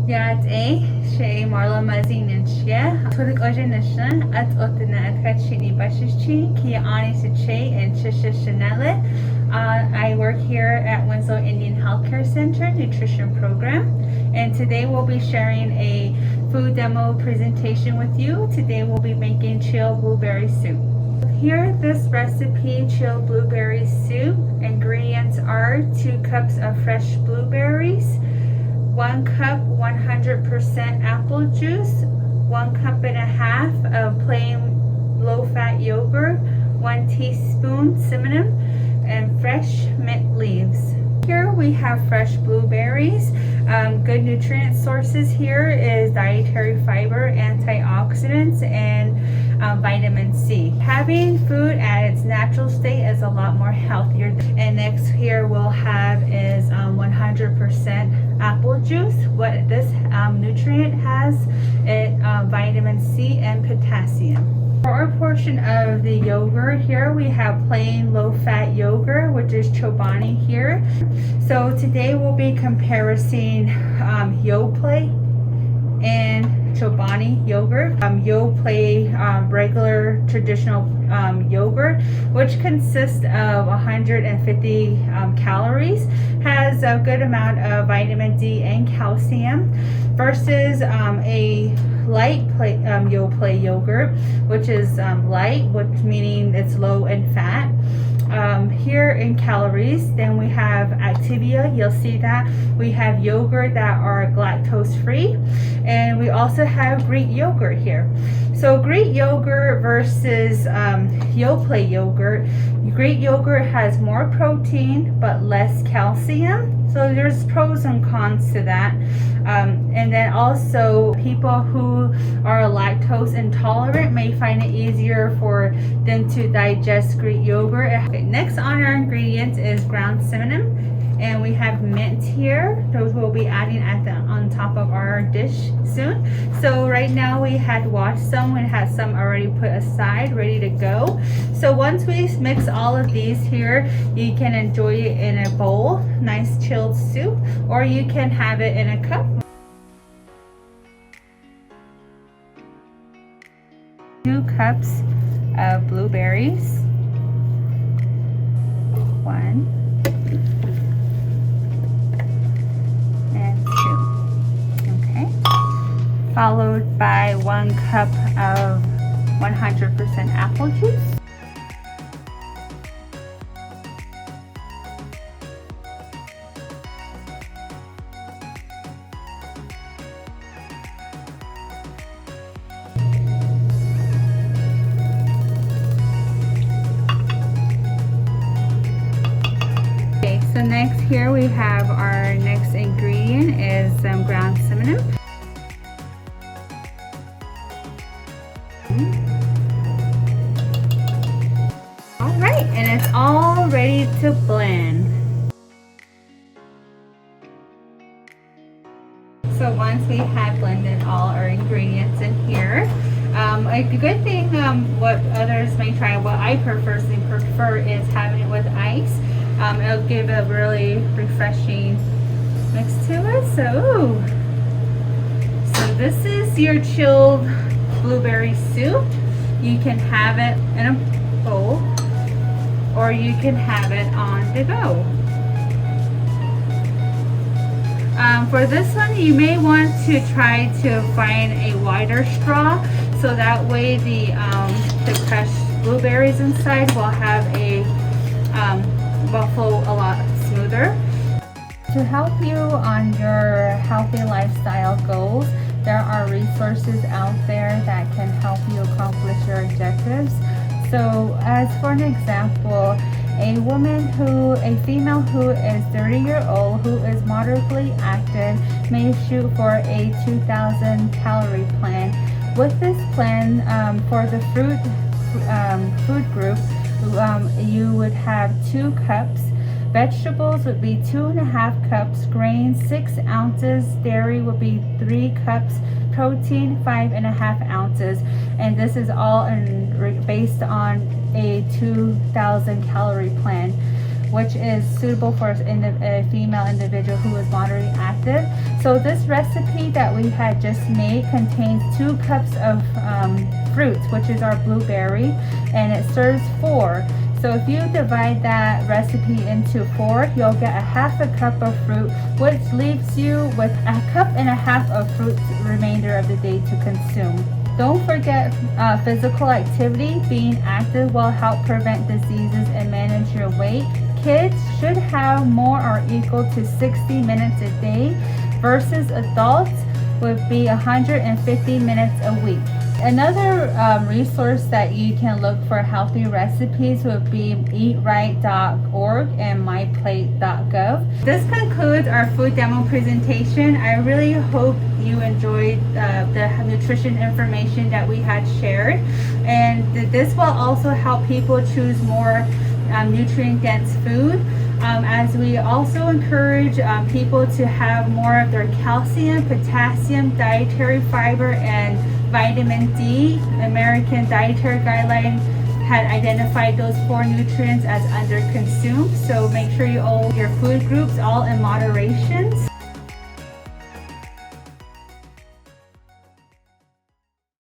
يا شيء Marla Muzzie نشيا تولك أجي نشنا أتقطنا أتكتشيني باششي كي أني سشي and shishishanele. I work here at Winslow Indian Healthcare Center Nutrition Program, and today we'll be sharing a food demo presentation with you. Today we'll be making chilled blueberry soup. Here, this recipe, chilled blueberry soup, ingredients are 2 cups of fresh blueberries, 1 cup 100% apple juice, 1 cup and a half of plain low-fat yogurt, 1 teaspoon cinnamon, and fresh mint leaves. Here we have fresh blueberries. Good nutrient sources here is dietary fiber, antioxidants, and vitamin C. Having food at its natural state is a lot more healthier. And next here we'll have is 100% apple juice. What this nutrient has it vitamin C and potassium. For our portion of the yogurt here, we have plain low-fat yogurt, which is Chobani here. So today we'll be comparing Yoplait and Chobani yogurt. Yoplait regular traditional yogurt, which consists of 150 calories, has a good amount of vitamin D and calcium, versus a light Yoplait yogurt, which is light, which meaning it's low in fat. Here in calories, then we have Activia. You'll see that we have yogurt that are lactose free, and we also have Greek yogurt here. So Greek yogurt versus Yoplait yogurt. Greek yogurt has more protein but less calcium. So there's pros and cons to that. And then also people who are lactose intolerant may find it easier for them to digest Greek yogurt. Okay, next on our ingredients is ground cinnamon, and we have mint here. Those we'll be adding on top of our dish soon. So right now we had washed some and had some already put aside, ready to go. So once we mix all of these here, you can enjoy it in a bowl, nice chilled soup, or you can have it in a cup. 2 cups of blueberries, 1 and 2, okay, followed by 1 cup of 100% apple juice, so next here we have our next ingredient is some ground cinnamon. Alright, and it's all ready to blend. So once we have blended all our ingredients in here, a good thing, what others may try, what I personally prefer is having it with ice. It'll give a really refreshing mix to it. So this is your chilled blueberry soup. You can have it in a bowl, or you can have it on the go. For this one, you may want to try to find a wider straw, so that way the crushed blueberries inside will have a will flow a lot smoother. To help you on your healthy lifestyle goals, there are resources out there that can help you accomplish your objectives. So as for an example, a female who is 30 years old, who is moderately active, may shoot for a 2,000 calorie plan. With this plan, for the food group, you would have 2 cups. Vegetables would be 2.5 cups. Grains 6 ounces. Dairy would be 3 cups. Protein 5.5 ounces. And this is all based on a 2,000 calorie plan. which is suitable for a female individual who is moderately active. So this recipe that we had just made contains 2 cups of fruits, which is our blueberry, and it serves 4. So if you divide that recipe into 4, you'll get a half a cup of fruit, which leaves you with a cup and a half of fruit the remainder of the day to consume. Don't forget physical activity. Being active will help prevent diseases and manage your weight. Kids should have more or equal to 60 minutes a day versus adults would be 150 minutes a week. Another resource that you can look for healthy recipes would be eatright.org and myplate.gov. This concludes our food demo presentation. I really hope you enjoyed the nutrition information that we had shared, and this will also help people choose more nutrient-dense food. As we also encourage people to have more of their calcium, potassium, dietary fiber, and vitamin D. American Dietary Guideline had identified those 4 nutrients as under consumed. So make sure you all your food groups all in moderation.